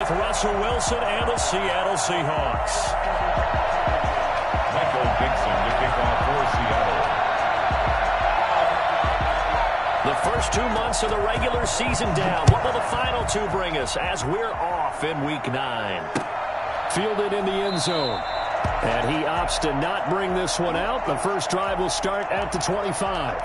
With Russell Wilson and the Seattle Seahawks. Michael Dixon to kick off for Seattle. The first 2 months of the regular season down. What will the final two bring us as we're off in Week 9? Fielded in the end zone. And he opts to not bring this one out. The first drive will start at the 25.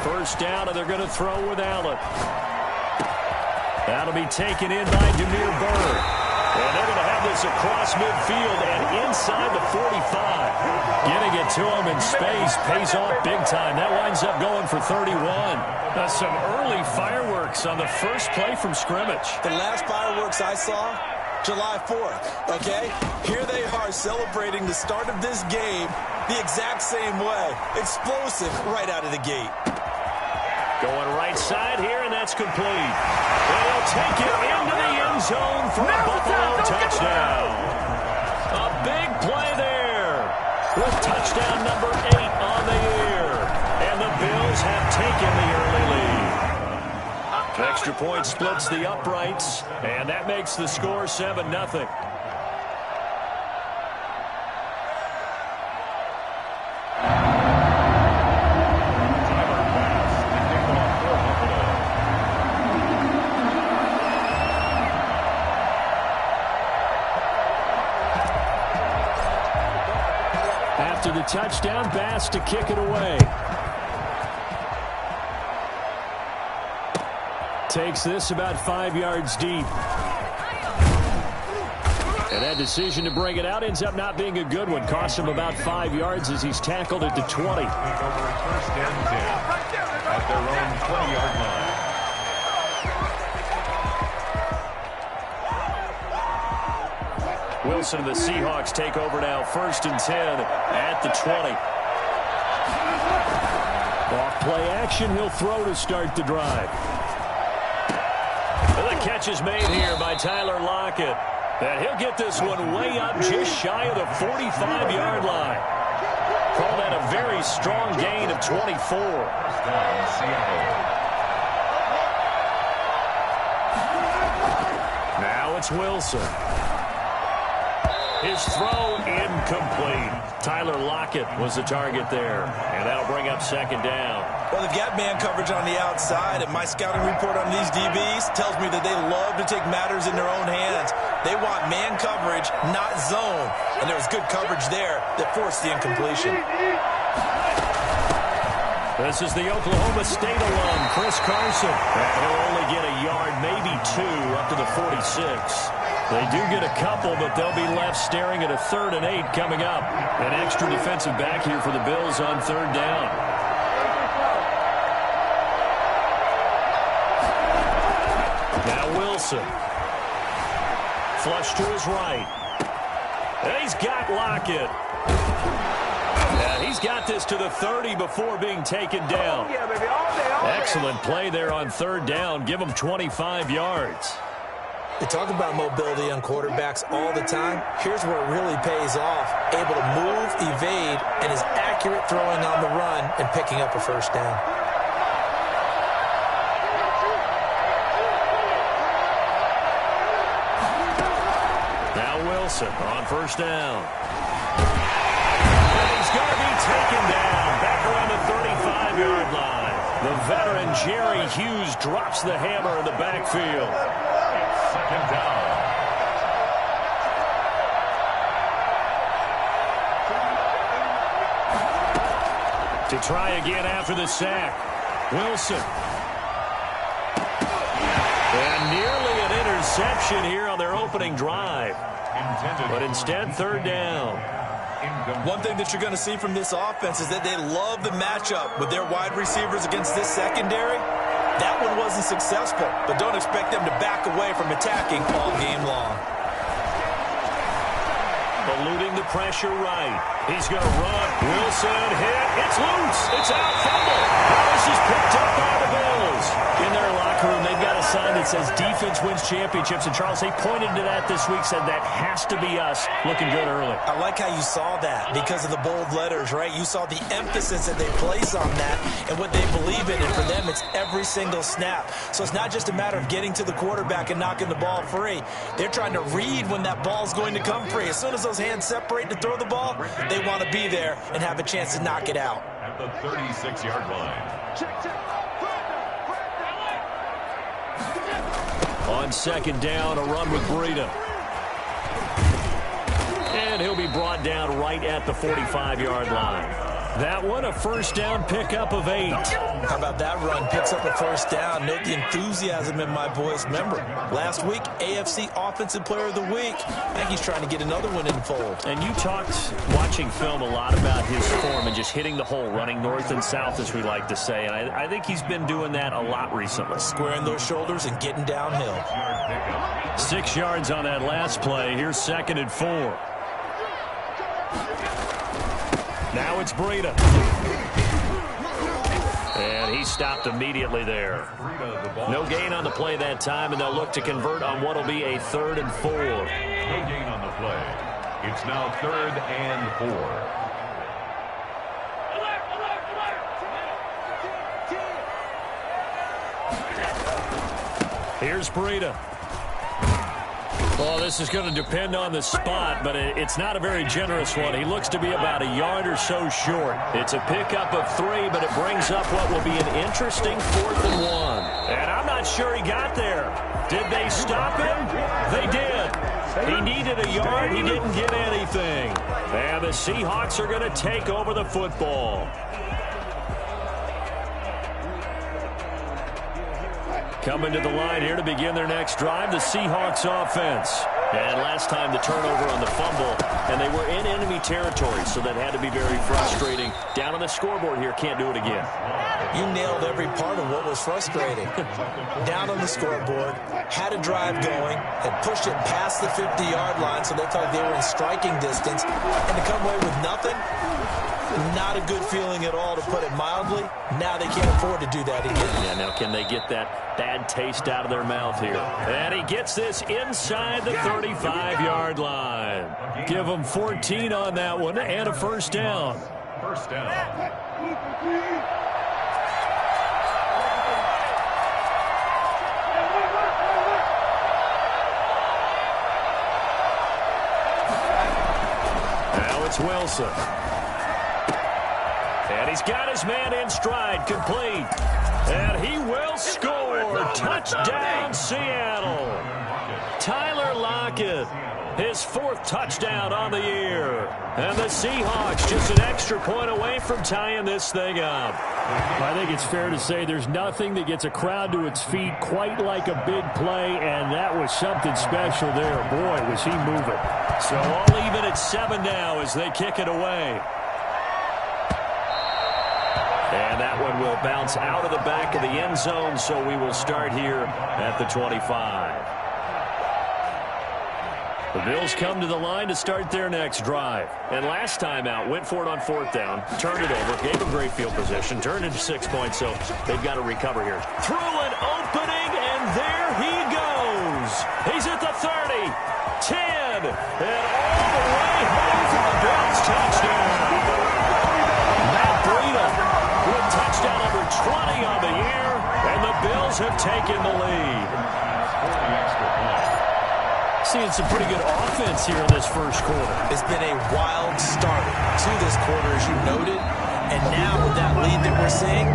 First down, and they're going to throw with Allen. That'll be taken in by Damiere Byrd. And they're going to have this across midfield and inside the 45. Getting it to him in space pays off big time. That winds up going for 31. Some early fireworks on the first play from scrimmage. The last fireworks I saw, July 4th, okay? Here they are celebrating the start of this game the exact same way. Explosive right out of the gate. Going right side here, and that's complete. And he'll take it into the end zone for a Buffalo touchdown. A big play there with touchdown number 8 on the year. And the Bills have taken the early lead. Extra point splits the uprights, and that makes the score 7-0. After the touchdown, Bass to kick it away. Takes this about 5 yards deep. And that decision to bring it out ends up not being a good one. Costs him about 5 yards as he's tackled at the 20. Take over first and 10 at their own 20-yard line. Wilson and the Seahawks take over now, first and 10 at the 20. Off play action, he'll throw to start the drive. And the catch is made here by Tyler Lockett. And he'll get this one way up just shy of the 45-yard line. Call that a very strong gain of 24. Now it's Wilson. His throw incomplete. Tyler Lockett was the target there. And that'll bring up second down. Well, they've got man coverage on the outside, and my scouting report on these DBs tells me that they love to take matters in their own hands. They want man coverage, not zone. And there was good coverage there that forced the incompletion. This is the Oklahoma State alum, Chris Carson. He'll only get a yard, maybe 2, up to the 46. They do get a couple, but they'll be left staring at a 3rd and 8 coming up. An extra defensive back here for the Bills on 3rd down. Now Wilson. Flush to his right. And he's got Lockett. He's got this to the 30 before being taken down. Excellent play there on 3rd down. Give him 25 yards. They talk about mobility on quarterbacks all the time. Here's where it really pays off. Able to move, evade, and is accurate throwing on the run and picking up a first down. Now Wilson on first down. And he's going to be taken down back around the 35-yard line. The veteran Jerry Hughes drops the hammer in the backfield. Second down. To try again after the sack. Wilson. And nearly an interception here on their opening drive. But instead, 3rd down. One thing that you're going to see from this offense is that they love the matchup with their wide receivers against this secondary. That one wasn't successful, but don't expect them to back away from attacking all game long. eluding the pressure right. He's going to run. Wilson hit. It's loose. It's out. Fumble. Now this is picked up by the Bills. In their locker room, they've got a sign that says defense wins championships. And, Charles, they pointed to that this week, said that has to be us. Looking good early. I like how you saw that because of the bold letters, right? You saw the emphasis that they place on that and what they believe in. And for them, it's every single snap. So it's not just a matter of getting to the quarterback and knocking the ball free. They're trying to read when that ball's going to come free. As soon as those hands separate to throw the ball, they want to be there and have a chance to knock it out. At the 36-yard line. On second down, a run with Breida. And he'll be brought down right at the 45-yard line. That one, a first down pickup of 8. How about that run? Picks up a first down. Note the enthusiasm in my voice. Remember, last week, AFC Offensive Player of the Week. I think he's trying to get another one in the fold. And you talked, watching film, a lot about his form and just hitting the hole, running north and south, as we like to say. And I think he's been doing that a lot recently. Squaring those shoulders and getting downhill. 6 yards on that last play. Here's 2nd and 4. Now it's Breida. And he stopped immediately there. No gain on the play that time, and they'll look to convert on what will be a 3rd and 4. No gain on the play. It's now 3rd and 4. Here's Breida. Well, this is going to depend on the spot, but it's not a very generous one. He looks to be about a yard or so short. It's a pickup of 3, but it brings up what will be an interesting 4th and 1. And I'm not sure he got there. Did they stop him? They did. He needed a yard. He didn't get anything. And the Seahawks are going to take over the football. Coming to the line here to begin their next drive, the Seahawks offense. And last time the turnover on the fumble, and they were in enemy territory, so that had to be very frustrating. Down on the scoreboard here, can't do it again. You nailed every part of what was frustrating. Down on the scoreboard, had a drive going, had pushed it past the 50-yard line, so they felt they were in striking distance, and to come away with nothing, not a good feeling at all, to put it mildly. Now they can't afford to do that again. Yeah, now can they get that bad taste out of their mouth here? And he gets this inside the 35-yard line. Give them 14 on that one and a first down. First down. Now it's Wilson. And he's got his man in stride, complete. And he will score. Touchdown, Seattle. Tyler Lockett, his 4th touchdown on the year. And the Seahawks just an extra point away from tying this thing up. I think it's fair to say there's nothing that gets a crowd to its feet quite like a big play, and that was something special there. Boy, was he moving. So all even at 7 now as they kick it away. And that one will bounce out of the back of the end zone, so we will start here at the 25. The Bills come to the line to start their next drive. And last time out, went for it on 4th down, turned it over, gave them great field position, turned into 6 points, so they've got to recover here. Through an opening, and there he goes. He's at the 30, 10, and all the way home for the Bills touchdown. Matt Breida with touchdown number 20 on the year, and the Bills have taken the lead. Seeing some pretty good offense here in this first quarter. It's been a wild start to this quarter, as you noted. And now with that lead that we're seeing,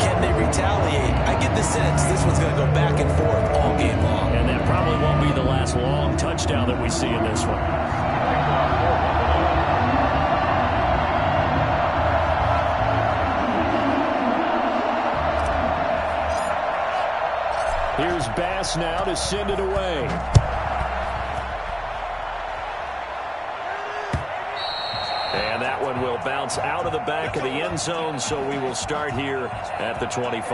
can they retaliate? I get the sense this one's going to go back and forth all game long. And that probably won't be the last long touchdown that we see in this one. Here's Bass now to send it away. And that one will bounce out of the back of the end zone, so we will start here at the 25.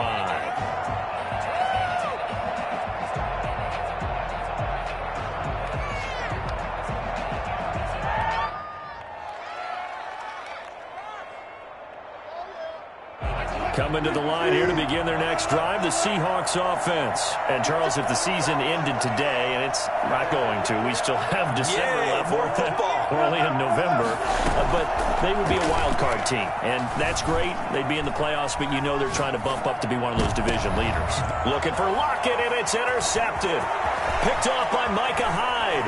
Coming to the line here to begin their next drive, the Seahawks offense. And, Charles, if the season ended today, and it's not going to, we still have December left. More football. We're only in November. But they would be a wild card team, and that's great. They'd be in the playoffs, but you know they're trying to bump up to be one of those division leaders. Looking for Lockett, and it's intercepted. Picked off by Micah Hyde.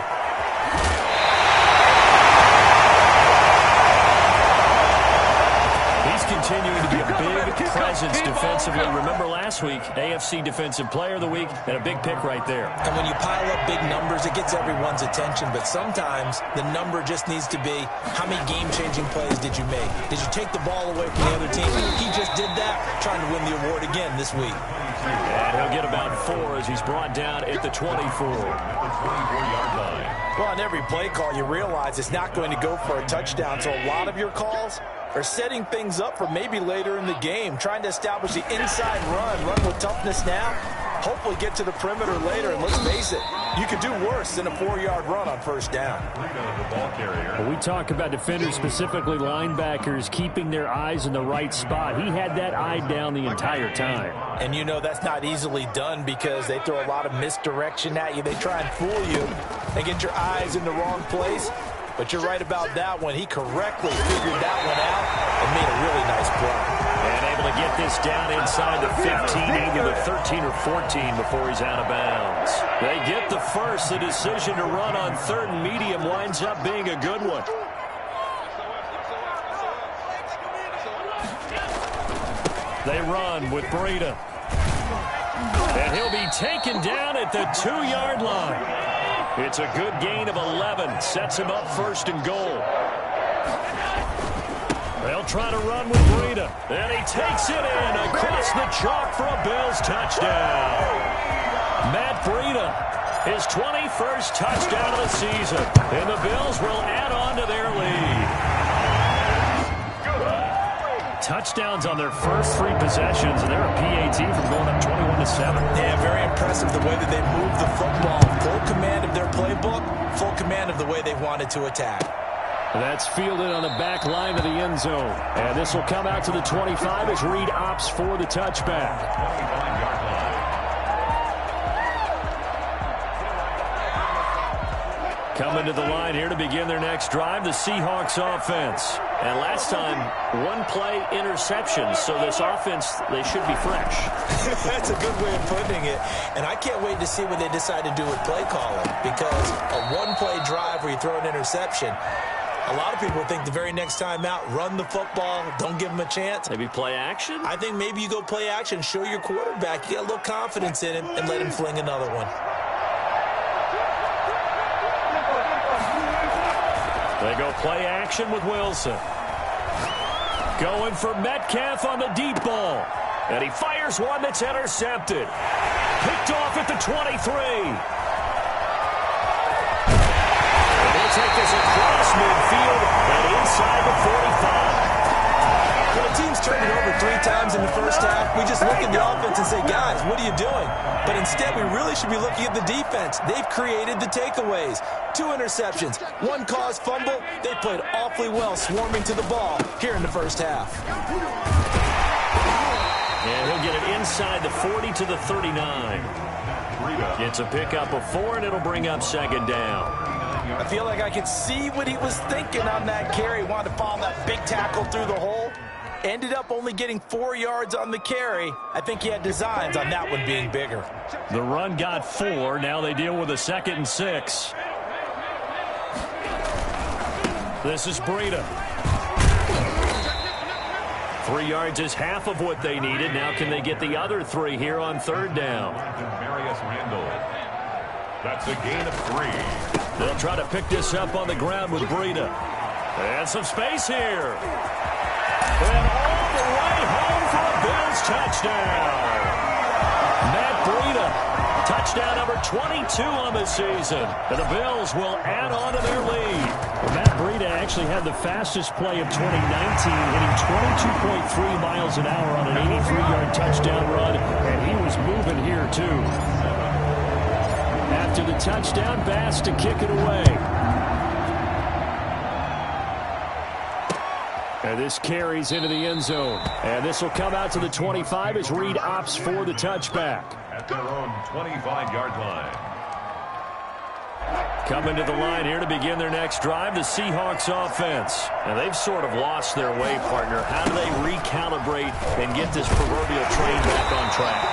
He's continuing to be a big presence defensively. Remember last week, AFC Defensive Player of the Week, and a big pick right there. And when you pile up big numbers, it gets everyone's attention. But sometimes the number just needs to be, how many game-changing plays did you make? Did you take the ball away from the other team? He just did that, trying to win the award again this week. And he'll get about 4 as he's brought down at the 24. Well, on every play call, you realize it's not going to go for a touchdown. So a lot of your calls are setting things up for maybe later in the game, trying to establish the inside run with toughness now, hopefully get to the perimeter later. And let's face it, you could do worse than a 4-yard run on first down. When we talk about defenders, specifically linebackers, keeping their eyes in the right spot, he had that eye down the entire time. And you know that's not easily done because they throw a lot of misdirection at you. They try and fool you and get your eyes in the wrong place. But you're right about that one. He correctly figured that one out and made a really nice play. And able to get this down inside the 15, either the 13 or 14 before he's out of bounds. They get the first. The decision to run on 3rd and medium winds up being a good one. They run with Breida. And he'll be taken down at the 2-yard line. It's a good gain of 11. Sets him up 1st and goal. They'll try to run with Breida. And he takes it in across the chalk for a Bills touchdown. Matt Breida, his 21st touchdown of the season. And the Bills will add on to their lead. Touchdowns on their first 3 possessions, and they're a PAT from going up 21-7. Yeah, very impressive the way that they move the football. Full command of their playbook, full command of the way they wanted to attack. That's fielded on the back line of the end zone. And this will come out to the 25 as Reed opts for the touchback. Coming to the line here to begin their next drive, the Seahawks offense. And last time, 1-play interception. So this offense, they should be fresh. That's a good way of putting it. And I can't wait to see what they decide to do with play calling. Because a 1-play drive where you throw an interception, a lot of people think the very next time out, run the football, don't give them a chance. Maybe play action? I think maybe you go play action, show your quarterback, you get a little confidence in him, and let him fling another one. They go play action with Wilson. Going for Metcalf on the deep ball. And he fires one that's intercepted. Picked off at the 23. And they'll take this across midfield and inside the 45. When a team's turned it over 3 times in the first half, we just look at the offense and say, guys, what are you doing? But instead, we really should be looking at the defense. They've created the takeaways. 2 interceptions, 1 caused fumble. They played awfully well swarming to the ball here in the first half. And he'll get it inside the 40 to the 39. It's a pickup of 4, and it'll bring up 2nd down. I feel like I could see what he was thinking on that carry. Wanted to follow that big tackle through the hole. Ended up only getting 4 yards on the carry. I think he had designs on that one being bigger. The run got 4. Now they deal with a 2nd and 6. This is Breida. 3 yards is half of what they needed. Now can they get the other 3 here on 3rd down? Marius Randall. That's a gain of 3. They'll try to pick this up on the ground with Breida. And some space here. And all the way home for a Bills touchdown. Matt Breida, touchdown number 22 on the season. And the Bills will add on to their lead. Well, Matt Breida actually had the fastest play of 2019, hitting 22.3 miles an hour on an 83-yard touchdown run. And he was moving here, too. After the touchdown, Bass to kick it away. And this carries into the end zone. And this will come out to the 25 as Reed opts for the touchback. At their own 25-yard line. Coming to the line here to begin their next drive, the Seahawks offense. And they've sort of lost their way, partner. How do they recalibrate and get this proverbial train back on track?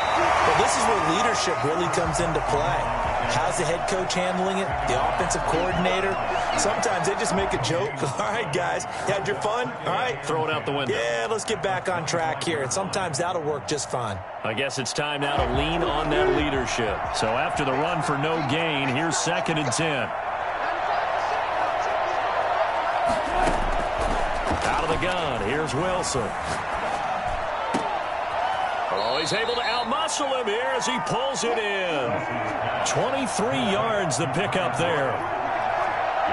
Well, this is where leadership really comes into play. How's the head coach handling it? The offensive coordinator? Sometimes they just make a joke. All right, guys, you had your fun? All right. Throw it out the window. Yeah, let's get back on track here. And sometimes that'll work just fine. I guess it's time now to lean on that leadership. So after the run for no gain, here's 2nd and 10. Out of the gun, here's Wilson. Oh, he's able to outmuscle him here as he pulls it in. 23 yards the pickup there.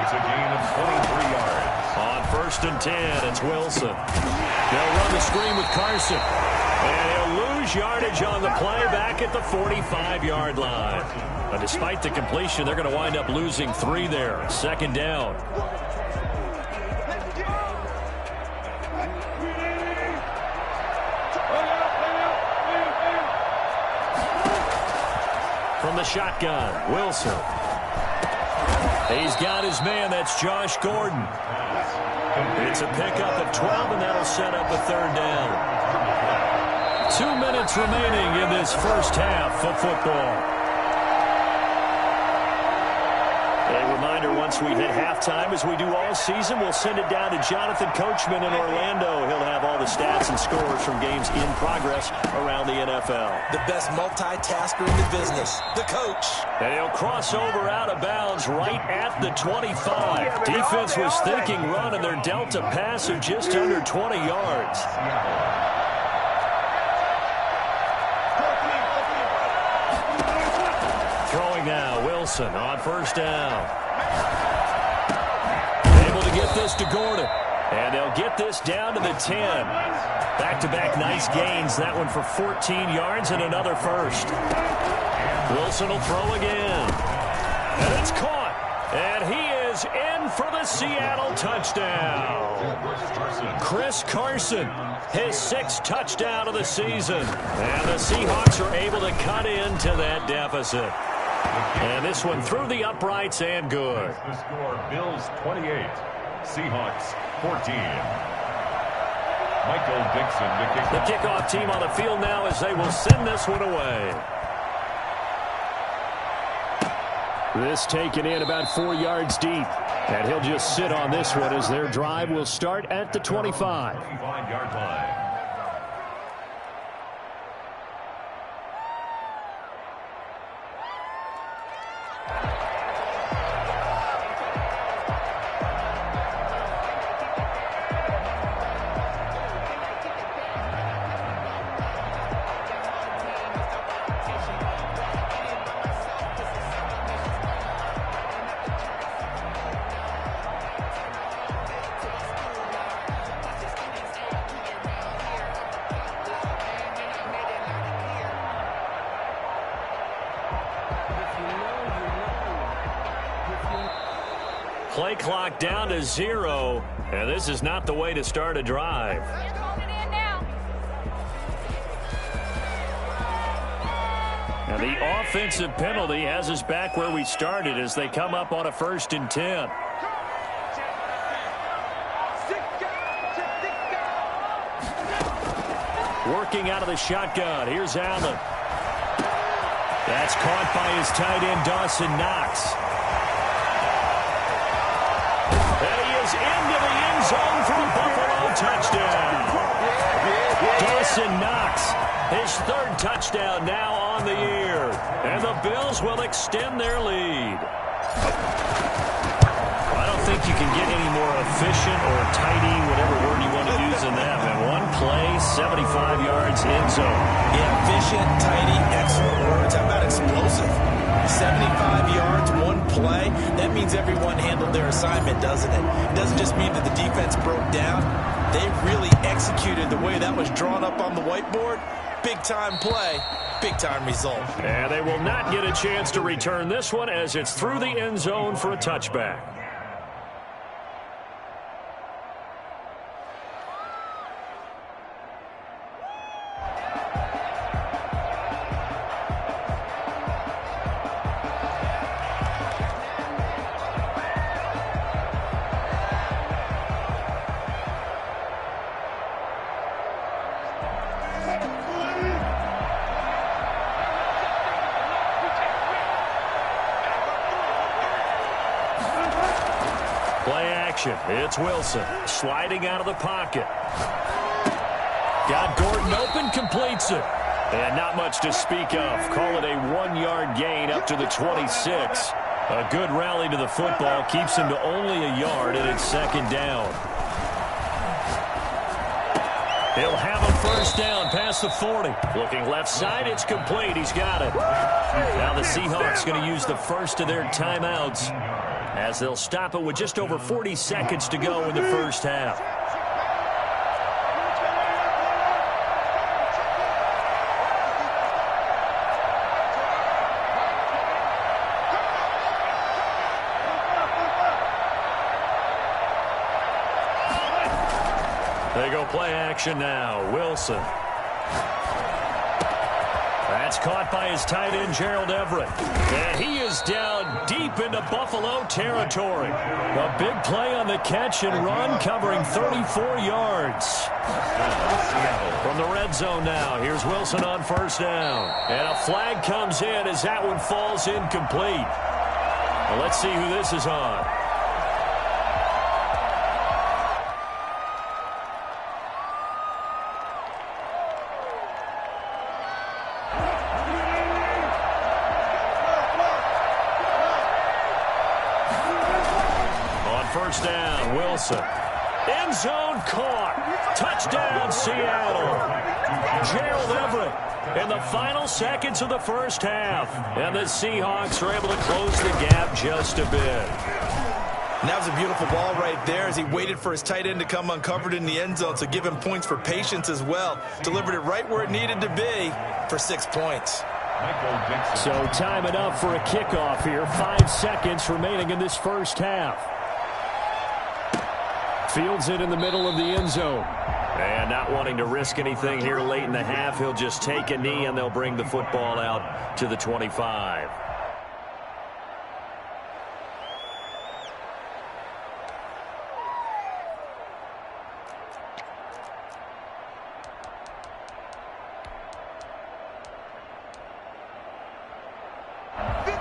It's a gain of 23 yards. On 1st and 10, it's Wilson. They'll run the screen with Carson. And he'll lose yardage on the play back at the 45-yard line. But despite the completion, they're going to wind up losing 3 there. 2nd down. From the shotgun, Wilson. He's got his man. That's Josh Gordon. It's a pickup at 12, and that'll set up a 3rd down. 2 minutes remaining in this first half of football. A reminder, once we hit halftime, as we do all season, we'll send it down to Jonathan Coachman in Orlando. He'll have all the stats and scores from games in progress around the NFL. The best multitasker in the business, the coach. And he'll cross over out of bounds right at the 25. Defense was thinking run, and they're dealt a pass of just under 20 yards. Throwing now, Wilson on 1st down. Able to get this to Gordon. And they'll get this down to the 10. Back-to-back nice gains. That one for 14 yards and another first. Wilson will throw again. And it's caught. And he is in for the Seattle touchdown. Chris Carson, his 6th touchdown of the season. And the Seahawks are able to cut into that deficit. And this one through the uprights and good. The score, Bills 28, Seahawks 14. Michael Dixon to kick the kickoff team on the field now as they will send this one away. This taken in about 4 yards deep. And he'll just sit on this one as their drive will start at the 25. 25-yard line. Play clock down to 0, and this is not the way to start a drive. And the offensive penalty has us back where we started as they come up on a 1st and 10. Working out of the shotgun. Here's Allen. That's caught by his tight end, Dawson Knox. And he is into the end zone for a Buffalo touchdown. Dawson Knox, his 3rd touchdown now on the year. And the Bills will extend their lead. I don't think you can get any more efficient or tidy, whatever word you want to use in that. And one play, 75 yards end zone. Yeah, efficient, tidy, excellent words. How about explosive? 75 yards, one play. That means everyone handled their assignment, doesn't it? It doesn't just mean that the defense broke down. They really executed the way that was drawn up on the whiteboard. Big-time play, big-time result. And they will not get a chance to return this one as it's through the end zone for a touchback. action. It's Wilson sliding out of the pocket. Got Gordon open, completes it. And not much to speak of. Call it a 1-yard gain up to the 26. A good rally to the football keeps him to only a yard, and it's second down. He'll have a first down past the 40. Looking left side, it's complete. He's got it. Now the Seahawks going to use the first of their timeouts as they'll stop it with just over 40 seconds to go in the first half. They go play action now. Wilson. That's caught by his tight end, Gerald Everett. And he is down deep into Buffalo territory. A big play on the catch and run, covering 34 yards. From the red zone now, here's Wilson on first down. And a flag comes in as that one falls incomplete. Well, let's see who this is on. First down, Wilson. End zone caught. Touchdown, Seattle. Gerald Everett in the final seconds of the first half. And the Seahawks are able to close the gap just a bit. And that was a beautiful ball right there as he waited for his tight end to come uncovered in the end zone, so give him points for patience as well. Delivered it right where it needed to be for 6 points. So time it up for a kickoff here. 5 seconds remaining in this first half. Fields it in the middle of the end zone. And not wanting to risk anything here late in the half, he'll just take a knee and they'll bring the football out to the 25.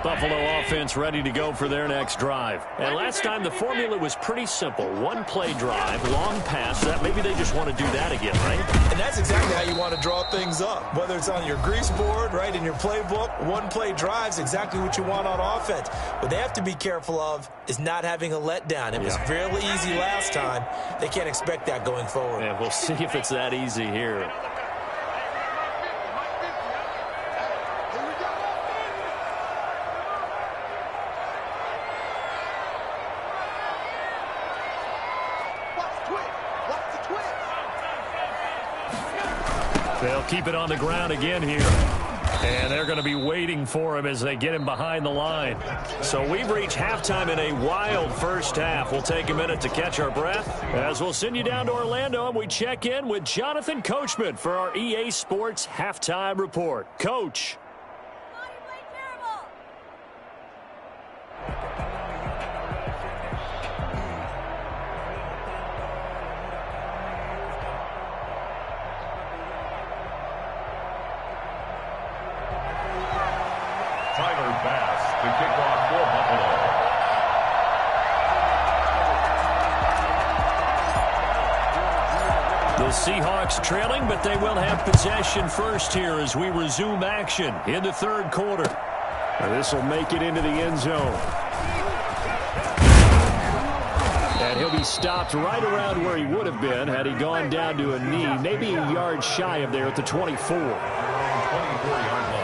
Buffalo offense ready to go for their next drive. And last time the formula was pretty simple. One play drive, long pass. That maybe they just want to do that again, right? And that's exactly how you want to draw things up. Whether it's on your grease board, right, in your playbook, one play drive's exactly what you want on offense. What they have to be careful of is not having a letdown. It was fairly easy last time. They can't expect that going forward. And we'll see if it's that easy here. They'll keep it on the ground again here. And they're going to be waiting for him as they get him behind the line. So we've reached halftime in a wild first half. We'll take a minute to catch our breath as we'll send you down to Orlando and we check in with Jonathan Coachman for our EA Sports Halftime Report. Coach. Tyler Bass to kick off for Buffalo. The Seahawks trailing, but they will have possession first here as we resume action in the third quarter. This will make it into the end zone. And he'll be stopped right around where he would have been had he gone down to a knee, maybe a yard shy of there at the 24. 24-yard line.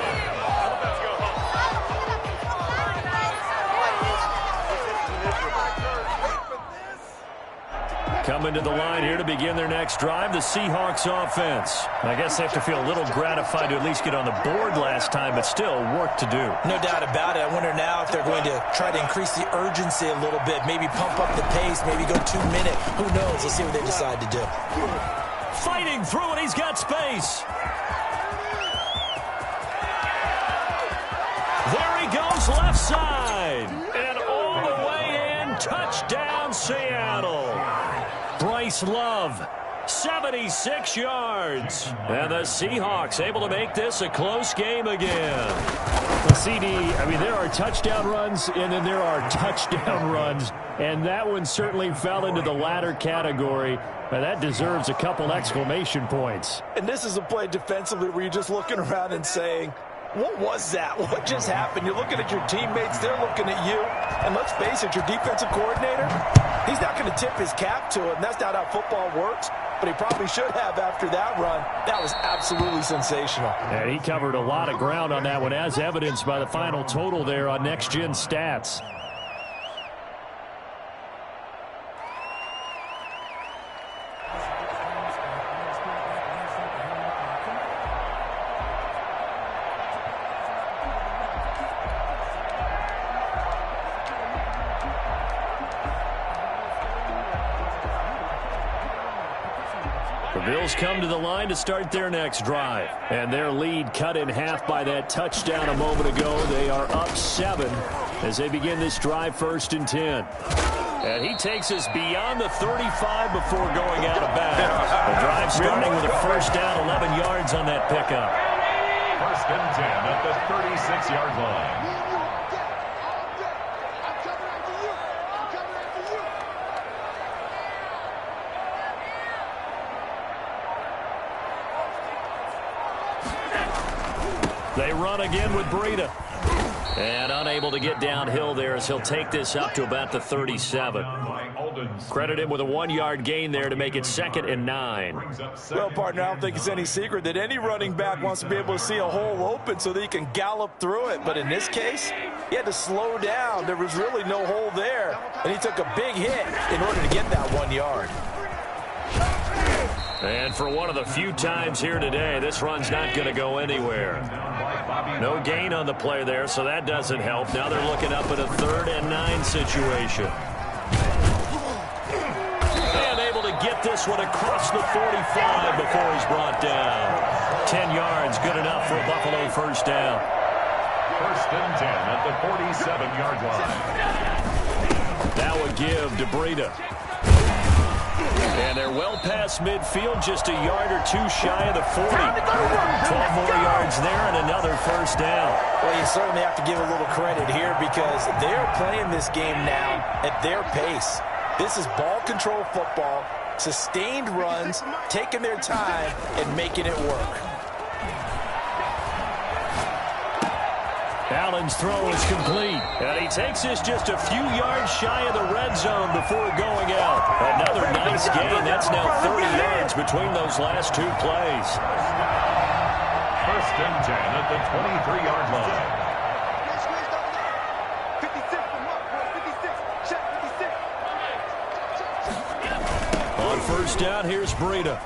Coming to the line here to begin their next drive, the Seahawks offense. I guess they have to feel a little gratified to at least get on the board last time, but still work to do. No doubt about it. I wonder now if they're going to try to increase the urgency a little bit, maybe pump up the pace, maybe go 2 minute. Who knows? Let's see what they decide to do. Fighting through it, he's got space. There he goes, left side. And all the way in, touchdown Seattle. Bryce Love, 76 yards. And the Seahawks able to make this a close game again. Well, CD, I mean, there are touchdown runs, and then there are touchdown runs, and that one certainly fell into the latter category. Now, that deserves a couple exclamation points. And this is a play defensively where you're just looking around and saying, what was that? What just happened? You're looking at your teammates. They're looking at you. And let's face it, your defensive coordinator, he's not going to tip his cap to it. And that's not how football works. But he probably should have after that run. That was absolutely sensational. And he covered a lot of ground on that one, as evidenced by the final total there on Next Gen Stats. The Bills come to the line to start their next drive. And their lead cut in half by that touchdown a moment ago. They are up 7 as they begin this drive, 1st and 10. And he takes us beyond the 35 before going out of bounds. The drive starting with a first down, 11 yards on that pickup. 1st and 10 at the 36-yard line. They run again with Breida. And unable to get downhill there as he'll take this up to about the 37. Credit him with a 1-yard gain there to make it 2nd and 9. Well, partner, I don't think it's any secret that any running back wants to be able to see a hole open so that he can gallop through it. But in this case, he had to slow down. There was really no hole there. And he took a big hit in order to get that 1 yard. And for one of the few times here today, this run's not going to go anywhere. No gain on the play there, so that doesn't help. Now they're looking up at a 3rd and 9 situation. And able to get this one across the 45 before he's brought down. 10 yards, good enough for a Buffalo first down. 1st and 10 at the 47-yard line. That would give to Breida. And they're well past midfield, just a yard or two shy of the 40. 12 more yards there and another first down. Well, you certainly have to give a little credit here because they're playing this game now at their pace. This is ball control football, sustained runs, taking their time and making it work. Allen's throw is complete, and he takes this just a few yards shy of the red zone before going out. Another nice gain. That's now 30 yards between those last two plays. 1st and 10 at the 23-yard line. On first down, here's Breida.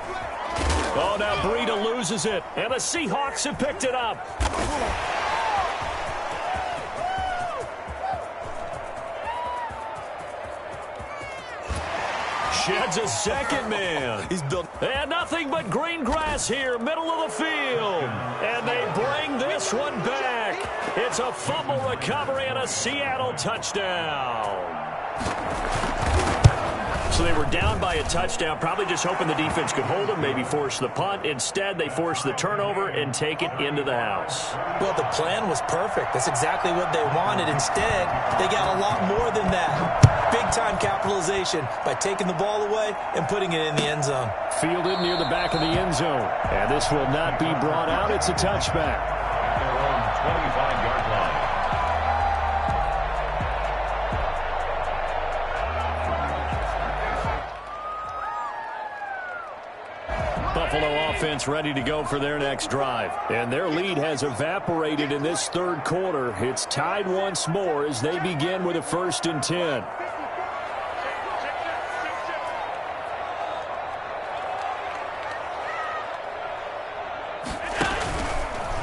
Oh, now Breida loses it, and the Seahawks have picked it up. Sheds a second man. He's built. And nothing but green grass here, middle of the field. And they bring this one back. It's a fumble recovery and a Seattle touchdown. So they were down by a touchdown, probably just hoping the defense could hold them, maybe force the punt. Instead, they force the turnover and take it into the house. Well, the plan was perfect. That's exactly what they wanted. Instead, they got a lot more than that. Big-time capitalization by taking the ball away and putting it in the end zone. Fielded near the back of the end zone. And this will not be brought out. It's a touchback. Their own 25-yard line. Buffalo offense ready to go for their next drive. And their lead has evaporated in this third quarter. It's tied once more as they begin with a 1st and 10.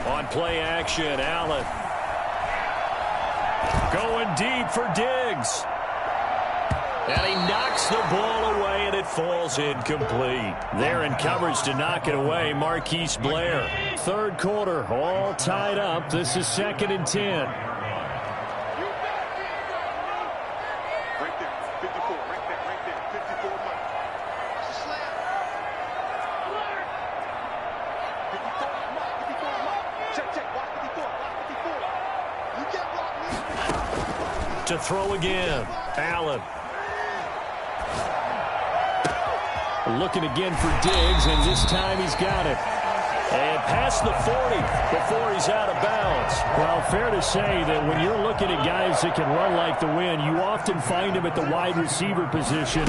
On play action, Allen. Going deep for Diggs. And he knocks the ball away, and it falls incomplete. There in coverage to knock it away, Marquise Blair. Third quarter, all tied up. This is 2nd and 10. to throw again. Allen. Looking again for Diggs, and this time he's got it. And past the 40 before he's out of bounds. Well, fair to say that when you're looking at guys that can run like the wind, you often find them at the wide receiver position,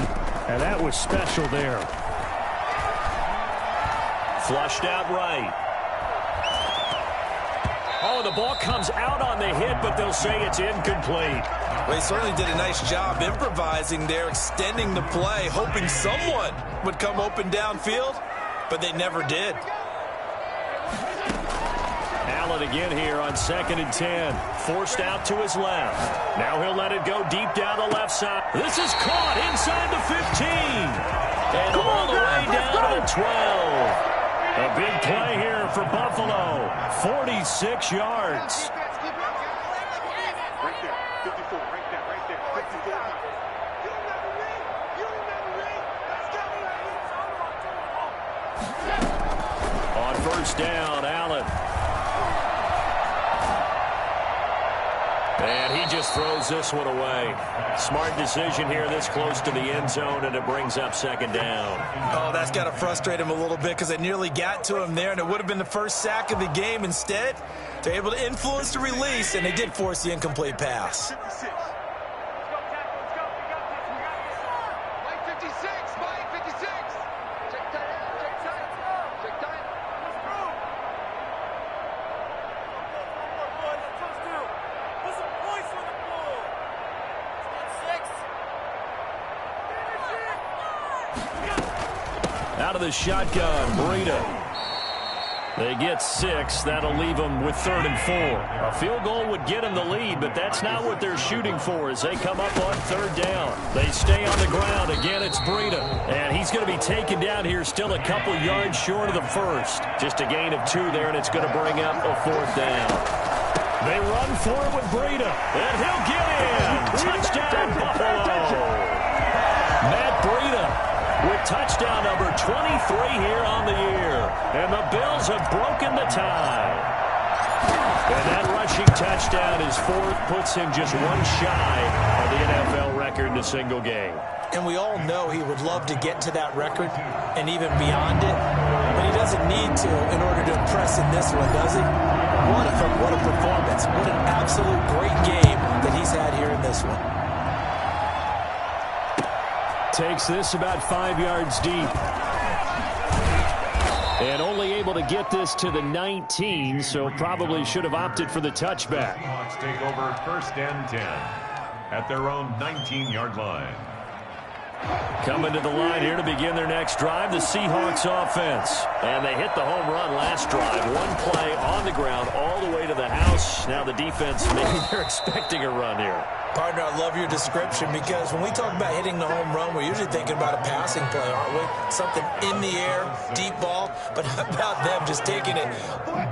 and that was special there. Flushed out right. Oh, the ball comes out on the hit, but they'll say it's incomplete. Well, he certainly did a nice job improvising there, extending the play, hoping someone would come open downfield, but they never did. Allen again here on 2nd and 10. Forced out to his left. Now he'll let it go deep down the left side. This is caught inside the 15. And all the way down to the 12. A big play here for Buffalo. 46 yards. On first down, Allen. And he just throws this one away. Smart decision here this close to the end zone, and it brings up 2nd down. Oh, that's got to frustrate him a little bit because it nearly got to him there, and it would have been the first sack of the game. Instead, they're able to influence the release, and they did force the incomplete pass. Out of the shotgun, Breida. They get 6. That'll leave them with 3rd and 4. A field goal would get them the lead, but that's not what they're shooting for as they come up on 3rd down. They stay on the ground. Again, it's Breida. And he's going to be taken down here still a couple yards short of the first. Just a gain of 2 there, and it's going to bring up a 4th down. They run for it with Breida. And he'll get in. Touchdown, Buffalo. Matt Breida with touchdown number 23 here on the year. And the Bills have broken the tie. And that rushing touchdown is 4th, puts him just one shy of the NFL record in a single game. And we all know he would love to get to that record and even beyond it. But he doesn't need to in order to impress in this one, does he? What a performance. What an absolute great game that he's had here in this one. Takes this about 5 yards deep. And only able to get this to the 19, so probably should have opted for the touchback. Seahawks take over 1st and 10 at their own 19-yard line. Coming to the line here to begin their next drive, the Seahawks offense. And they hit the home run last drive. One play on the ground all the way to the house. Now the defense, maybe they're expecting a run here. Partner, I love your description because when we talk about hitting the home run, we're usually thinking about a passing play, aren't we? Something in the air, deep ball. But how about them just taking it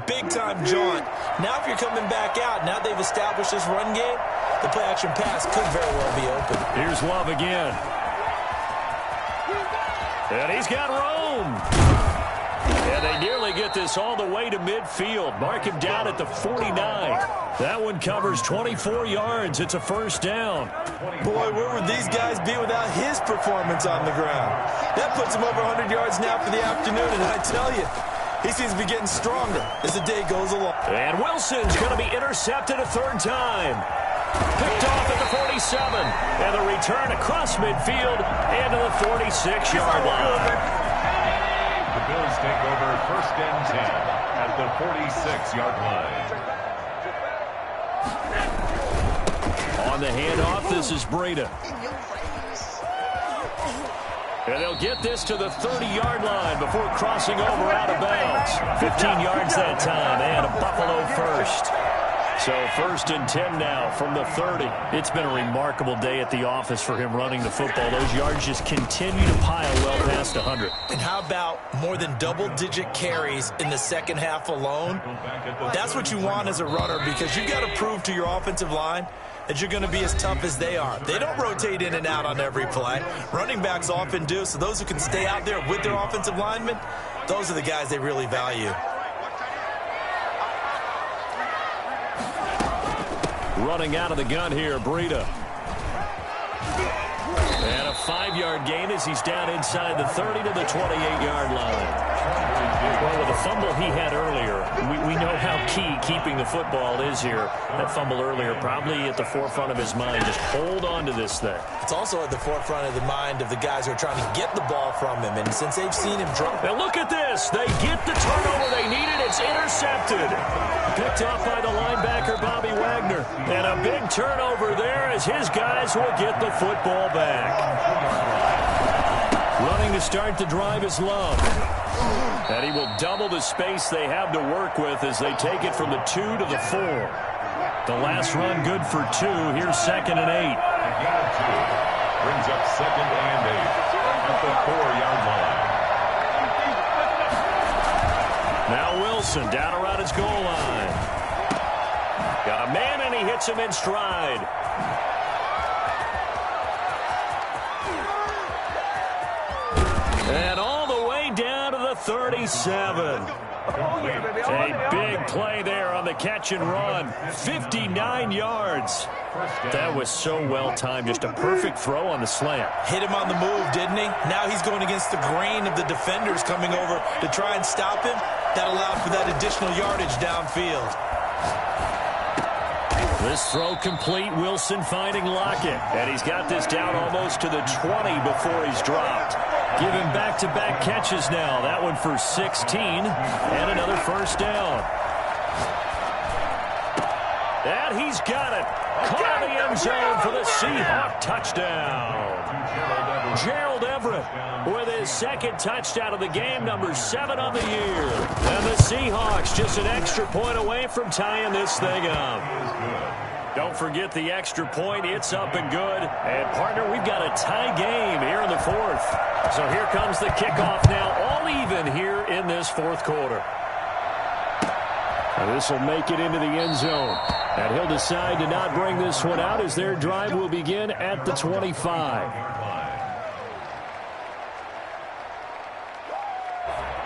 big-time jaunt? Now if you're coming back out, now they've established this run game, the play-action pass could very well be open. Here's Love again. And he's got room. And they nearly get this all the way to midfield. Mark him down at the 49. That one covers 24 yards. It's a 1st down. Boy, where would these guys be without his performance on the ground? That puts him over 100 yards now for the afternoon, and I tell you, he seems to be getting stronger as the day goes along. And Wilson's going to be intercepted a 3rd time. Picked off at the 47. And the return across midfield and to the 46-yard line. The Bills take over 1st and 10 at the 46-yard line. On the handoff, this is Breida. And they'll get this to the 30-yard line before crossing over out of bounds. 15 yards that time, and a Buffalo first. So 1st and 10 now from the 30. It's been a remarkable day at the office for him running the football. Those yards just continue to pile well past 100. And how about more than double-digit carries in the 2nd half alone? That's what you want as a runner because you've got to prove to your offensive line that you're going to be as tough as they are. They don't rotate in and out on every play. Running backs often do, so those who can stay out there with their offensive linemen, those are the guys they really value. running out of the gun here, Breida. And a 5-yard gain as he's down inside the 30 to the 28-yard line. Well, with the fumble he had earlier, we know how key keeping the football is here. That fumble earlier probably at the forefront of his mind. Just hold on to this thing. It's also at the forefront of the mind of the guys who are trying to get the ball from him. And since they've seen him drop... And look at this. They get the turnover they needed. It's intercepted. Picked off by the linebacker, Bobby Wagner. And a big turnover there as his guys will get the football back. Running to start the drive is Love. And he will double the space they have to work with as they take it from the 2 to the 4. The last run good for 2. Here's 2nd and 8. Brings up 2nd and 8 at the 4-yard line. Now Wilson down around his goal line. Got a man and he hits him in stride. And all the way down to the 37. A big play there on the catch and run. 59 yards. That was so well timed. Just a perfect throw on the slant. Hit him on the move, didn't he? Now he's going against the grain of the defenders coming over to try and stop him. That allowed for that additional yardage downfield. This throw complete. Wilson finding Lockett. And he's got this down almost to the 20 before he's dropped. Give him back-to-back catches now. That one for 16 and another first down. And he's got it. Caught in the end zone for the Seahawk touchdown. Gerald Everett with his 2nd touchdown of the game, number 7 on the year. And the Seahawks just an extra point away from tying this thing up. Don't forget the extra point. It's up and good. And, partner, we've got a tie game here in the 4th. So here comes the kickoff now, all even here in this 4th quarter. And this will make it into the end zone. And he'll decide to not bring this one out as their drive will begin at the 25.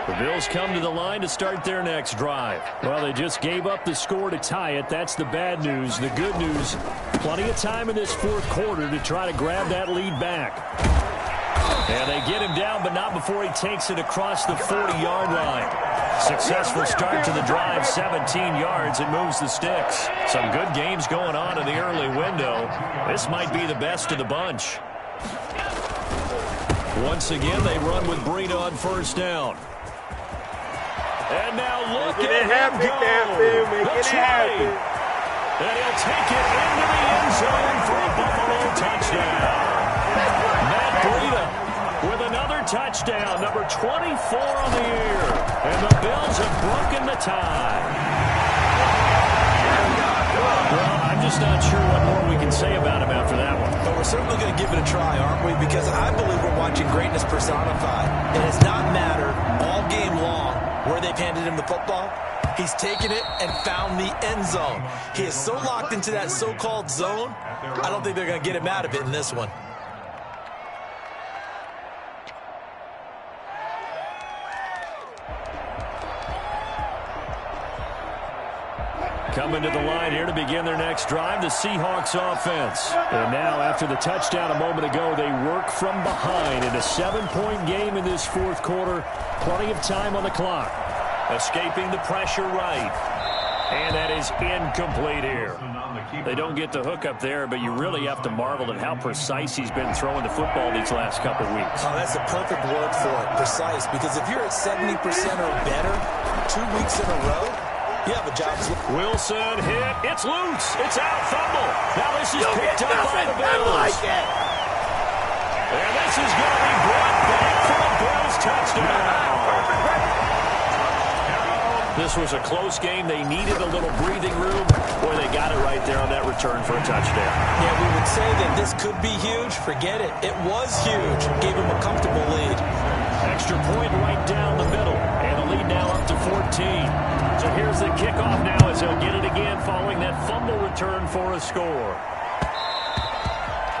The Bills come to the line to start their next drive. Well, they just gave up the score to tie it. That's the bad news. The good news, plenty of time in this 4th quarter to try to grab that lead back. And they get him down, but not before he takes it across the 40-yard line. Successful start to the drive, 17 yards, and moves the sticks. Some good games going on in the early window. This might be the best of the bunch. Once again, they run with Breida on first down. And now look at him go. The 20. And he'll take it into the end zone for a Buffalo touchdown. Matt Breida with another touchdown, number 24 on the year. And the Bills have broken the tie. Well, I'm just not sure what more we can say about him after that one. But we're certainly going to give it a try, aren't we? Because I believe we're watching greatness personified. It has not mattered all game long where they've handed him the football. He's taken it and found the end zone. He is so locked into that so-called zone, I don't think they're going to get him out of it in this one. Coming to the line here to begin their next drive, the Seahawks offense. And now, after the touchdown a moment ago, they work from behind in a 7-point game in this 4th quarter. Plenty of time on the clock. Escaping the pressure right. And that is incomplete here. They don't get the hook up there, but you really have to marvel at how precise he's been throwing the football these last couple weeks. Oh, that's the perfect word for it, precise. Because if you're at 70% or better 2 weeks in a row, you have a job. Wilson hit. It's loose. It's out. Fumble. Now this is picked up by the Bills. I like it. And this is going to be brought back for a Bills touchdown. This was a close game. They needed a little breathing room. Boy, they got it right there on that return for a touchdown. Yeah, we would say that this could be huge. Forget it. It was huge. Gave him a comfortable lead. Extra point right down the middle. And the lead now up to 14. So here's the kickoff now as he'll get it again following that fumble return for a score.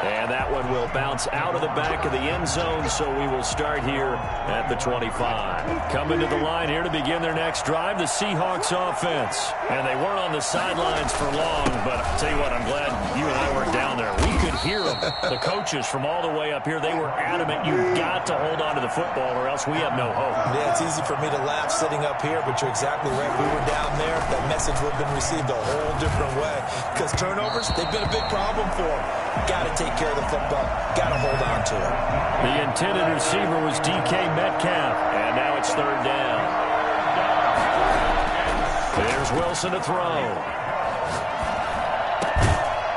And that one will bounce out of the back of the end zone, so we will start here at the 25. Coming to the line here to begin their next drive, the Seahawks offense. And they weren't on the sidelines for long, but I'll tell you what, I'm glad you and I were down there. We could hear them. The coaches from all the way up here, they were adamant, you've got to hold on to the football or else we have no hope. Yeah, it's easy for me to laugh sitting up here, but you're exactly right. If we were down there, that message would have been received a whole different way. Because turnovers, they've been a big problem for them. Got to take care of the football. Got to hold on to it. The intended receiver was DK Metcalf, and now it's third down. There's Wilson to throw.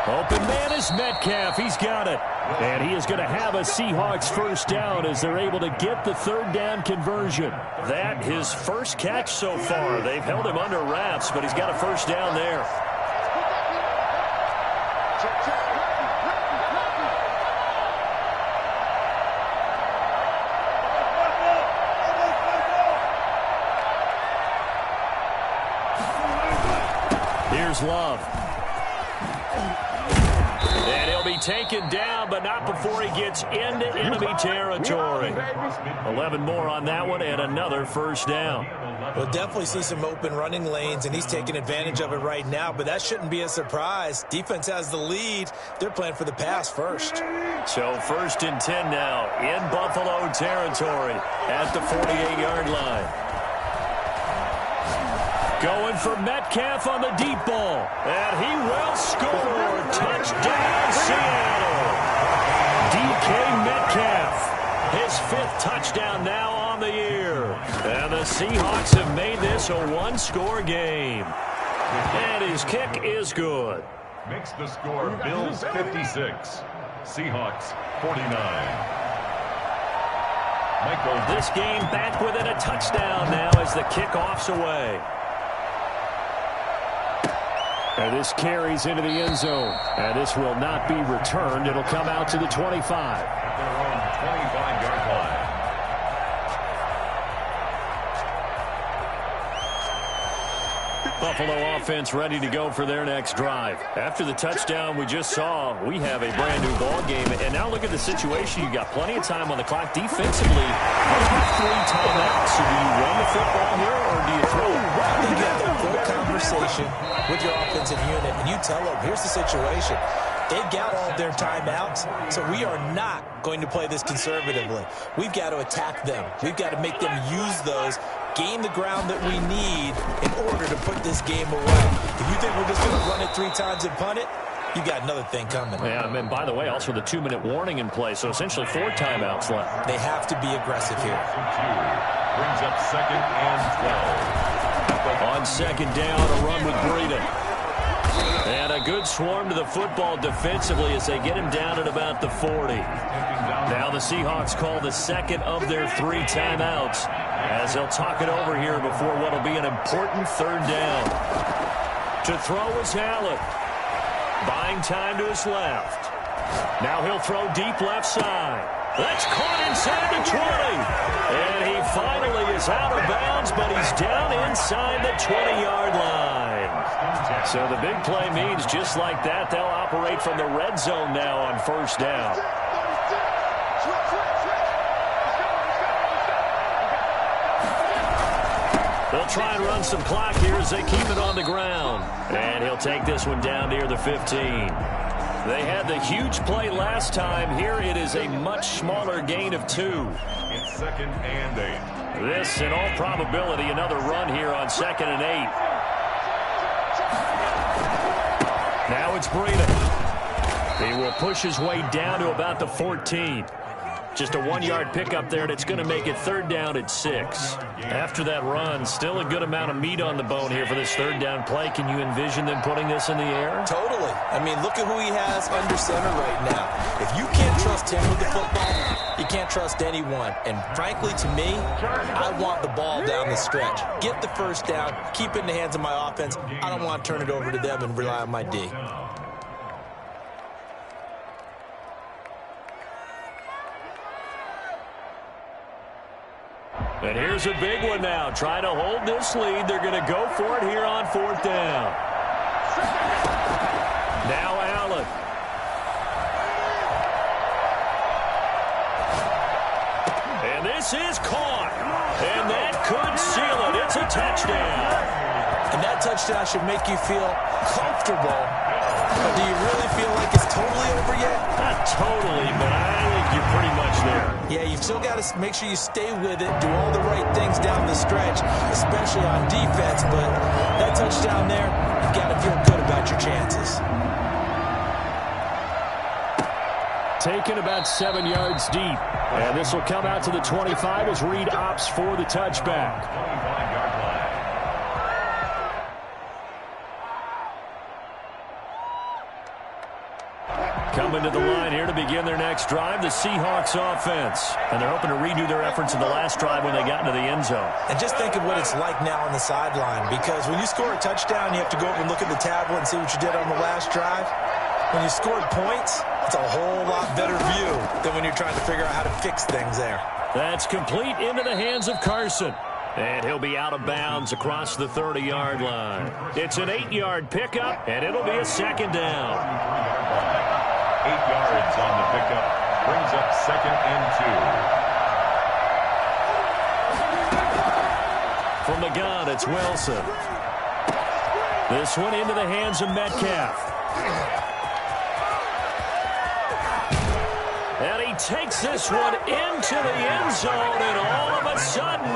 Open man is Metcalf. He's got it. And he is going to have a Seahawks first down as they're able to get the third down conversion. That his first catch so far. They've held him under wraps, but he's got a first down there. Here's Love. And he'll be taken down, but not before he gets into enemy territory. 11 more on that one, and another first down. We'll definitely see some open running lanes, and he's taking advantage of it right now, but that shouldn't be a surprise. Defense has the lead. They're playing for the pass first. So first and 10 now in Buffalo territory at the 48-yard line. Going for Metcalf on the deep ball. And he will score. Touchdown, Seattle. DK Metcalf. His fifth touchdown now on the year. And the Seahawks have made this a one-score game. And his kick is good. Makes the score Bills 56. Seahawks 49. Michael. This game back within a touchdown now as the kickoff's away. And this carries into the end zone. And this will not be returned. It'll come out to the 25. At their own 25-yard line. Buffalo offense ready to go for their next drive. After the touchdown we just saw, we have a brand new ball game. And now look at the situation. You've got plenty of time on the clock defensively. You have 3 timeouts. So do you run the football here or do you throw it? You get the full conversation with your offensive unit, and you tell them, here's the situation. They've got all of their timeouts, so we are not going to play this conservatively. We've got to attack them. We've got to make them use those, gain the ground that we need in order to put this game away. If you think we're just going to run it 3 times and punt it, you got another thing coming. Yeah, and by the way, also the 2-minute warning in play, so essentially 4 timeouts left. They have to be aggressive here. Brings up second and 12. On second down, a run with Breida. And a good swarm to the football defensively as they get him down at about the 40. Now the Seahawks call the second of their 3 timeouts as they'll talk it over here before what will be an important third down. To throw is Allen. Buying time to his left. Now he'll throw deep left side. That's caught inside the 20. And he finally is out of bounds, but he's down inside the 20-yard line. So the big play means just like that, they'll operate from the red zone now on first down. They'll try and run some clock here as they keep it on the ground. And he'll take this one down near the 15. They had the huge play last time. Here it is a much smaller gain of 2. It's second and 8. This, in all probability, another run here on second and 8. Now it's Breida. He will push his way down to about the 14. Just a 1-yard pickup there, and it's going to make it third down at 6. After that run, still a good amount of meat on the bone here for this third down play. Can you envision them putting this in the air? Totally. I mean, look at who he has under center right now. If you can't trust him with the football, you can't trust anyone. And frankly, to me, I want the ball down the stretch. Get the first down, keep it in the hands of my offense. I don't want to turn it over to them and rely on my D. And here's a big one now. Trying to hold this lead. They're going to go for it here on fourth down. Now Allen. This is caught. And that could seal it. It's a touchdown. And that touchdown should make you feel comfortable. But do you really feel like it's totally over yet? Not totally, but I think you're pretty much there. Yeah, you've still got to make sure you stay with it, do all the right things down the stretch, especially on defense. But that touchdown there, you've got to feel good about your chances. Taken about 7 yards deep. And this will come out to the 25 as Reed opts for the touchback. 25-yard line. Coming to the line here to begin their next drive, the Seahawks offense. And they're hoping to redo their efforts in the last drive when they got into the end zone. And just think of what it's like now on the sideline, because when you score a touchdown, you have to go over and look at the tablet and see what you did on the last drive. When you scored points, it's a whole lot better view than when you're trying to figure out how to fix things there. That's complete into the hands of Carson. And he'll be out of bounds across the 30-yard line. It's an 8-yard pickup, and it'll be a second down. 8 yards on the pickup. Brings up 2nd and 2. From the gun, it's Wilson. This one into the hands of Metcalf. And he takes this one into the end zone, and all of a sudden,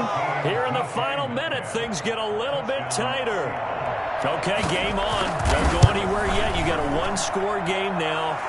here in the final minute, things get a little bit tighter. Okay, game on. Don't go anywhere yet. You got a one-score game now.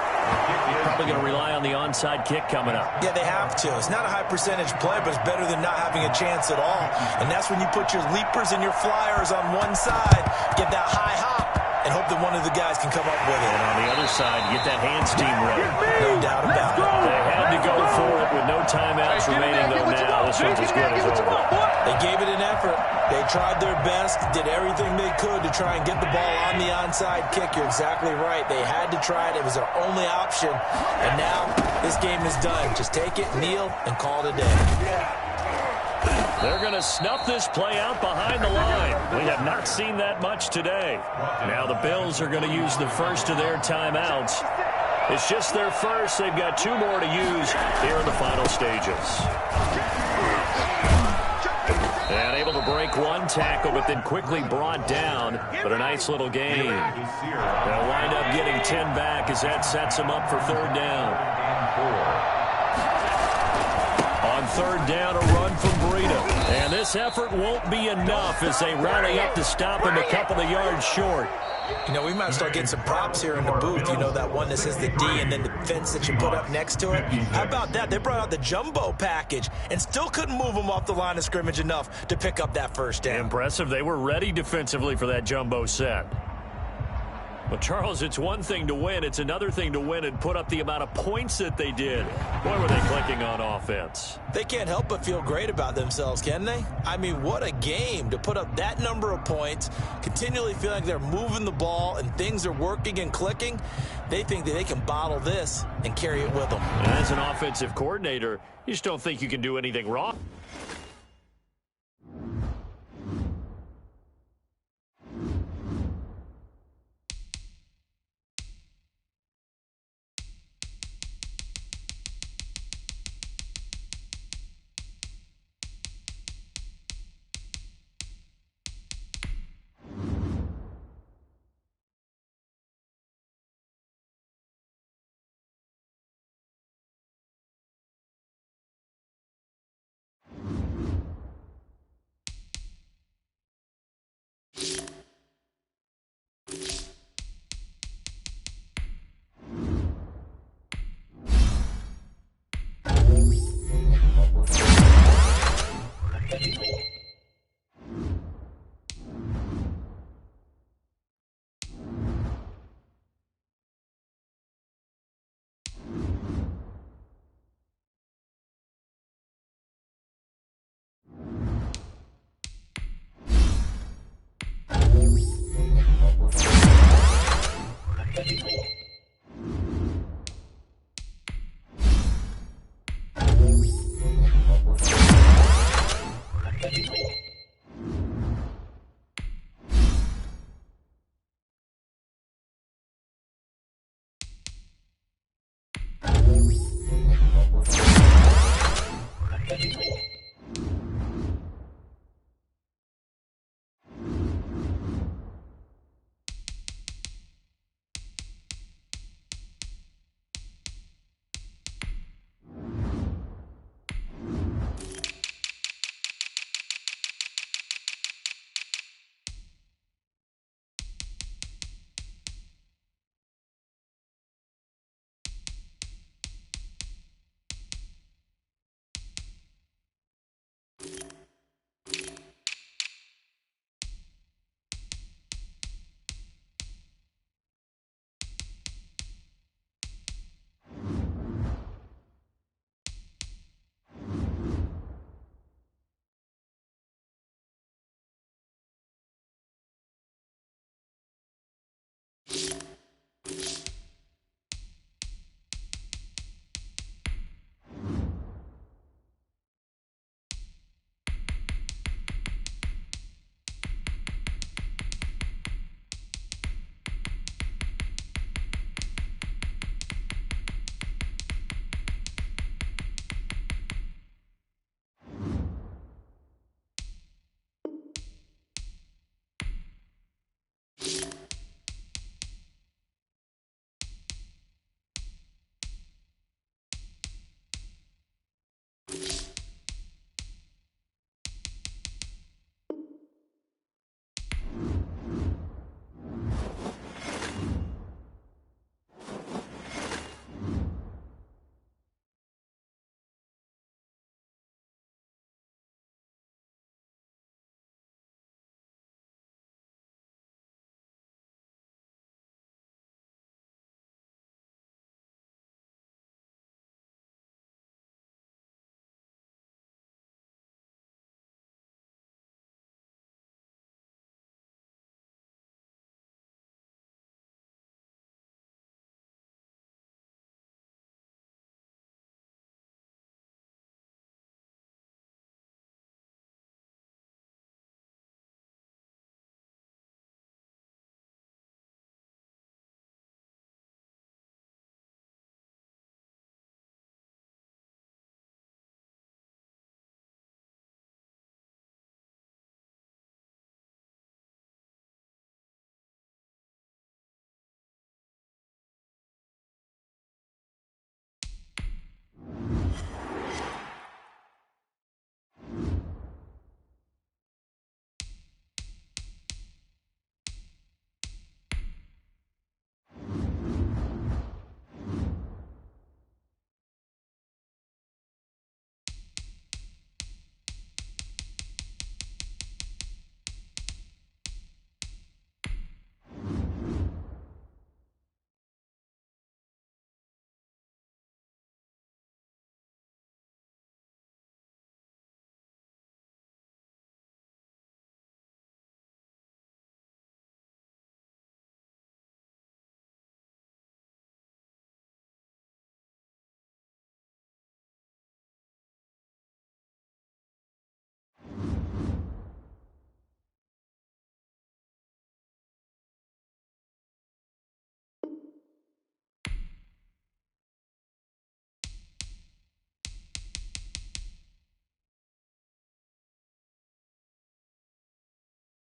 Probably going to rely on the onside kick coming up. Yeah, they have to. It's not a high-percentage play, but it's better than not having a chance at all. And that's when you put your leapers and your flyers on one side, get that high hop, and hope that one of the guys can come up with it. And on the other side, get that hands team ready. No doubt about it. They had to go for it with no timeouts remaining, though now. This one's as good as over. They gave it an effort. They tried their best, did everything they could to try and get the ball on the onside kick. You're exactly right. They had to try it. It was their only option. And now this game is done. Just take it, kneel, and call it a day. They're going to snuff this play out behind the line. We have not seen that much today. Now the Bills are going to use the first of their timeouts. It's just their first. They've got 2 more to use here in the final stages. And able to break one tackle, but then quickly brought down. But a nice little gain. They'll wind up getting 10 back as that sets them up for 3rd down. On 3rd down, a run from Breida. And this effort won't be enough as they rally up to stop him a couple of yards short. You know, we might start getting some props here in the booth. You know, that one that says the D and then the fence that you put up next to it. How about that? They brought out the jumbo package and still couldn't move them off the line of scrimmage enough to pick up that first down. Impressive. They were ready defensively for that jumbo set. But, Charles, it's one thing to win. It's another thing to win and put up the amount of points that they did. Boy, were they clicking on offense. They can't help but feel great about themselves, can they? I mean, what a game to put up that number of points, continually feeling like they're moving the ball and things are working and clicking. They think that they can bottle this and carry it with them. And as an offensive coordinator, you just don't think you can do anything wrong.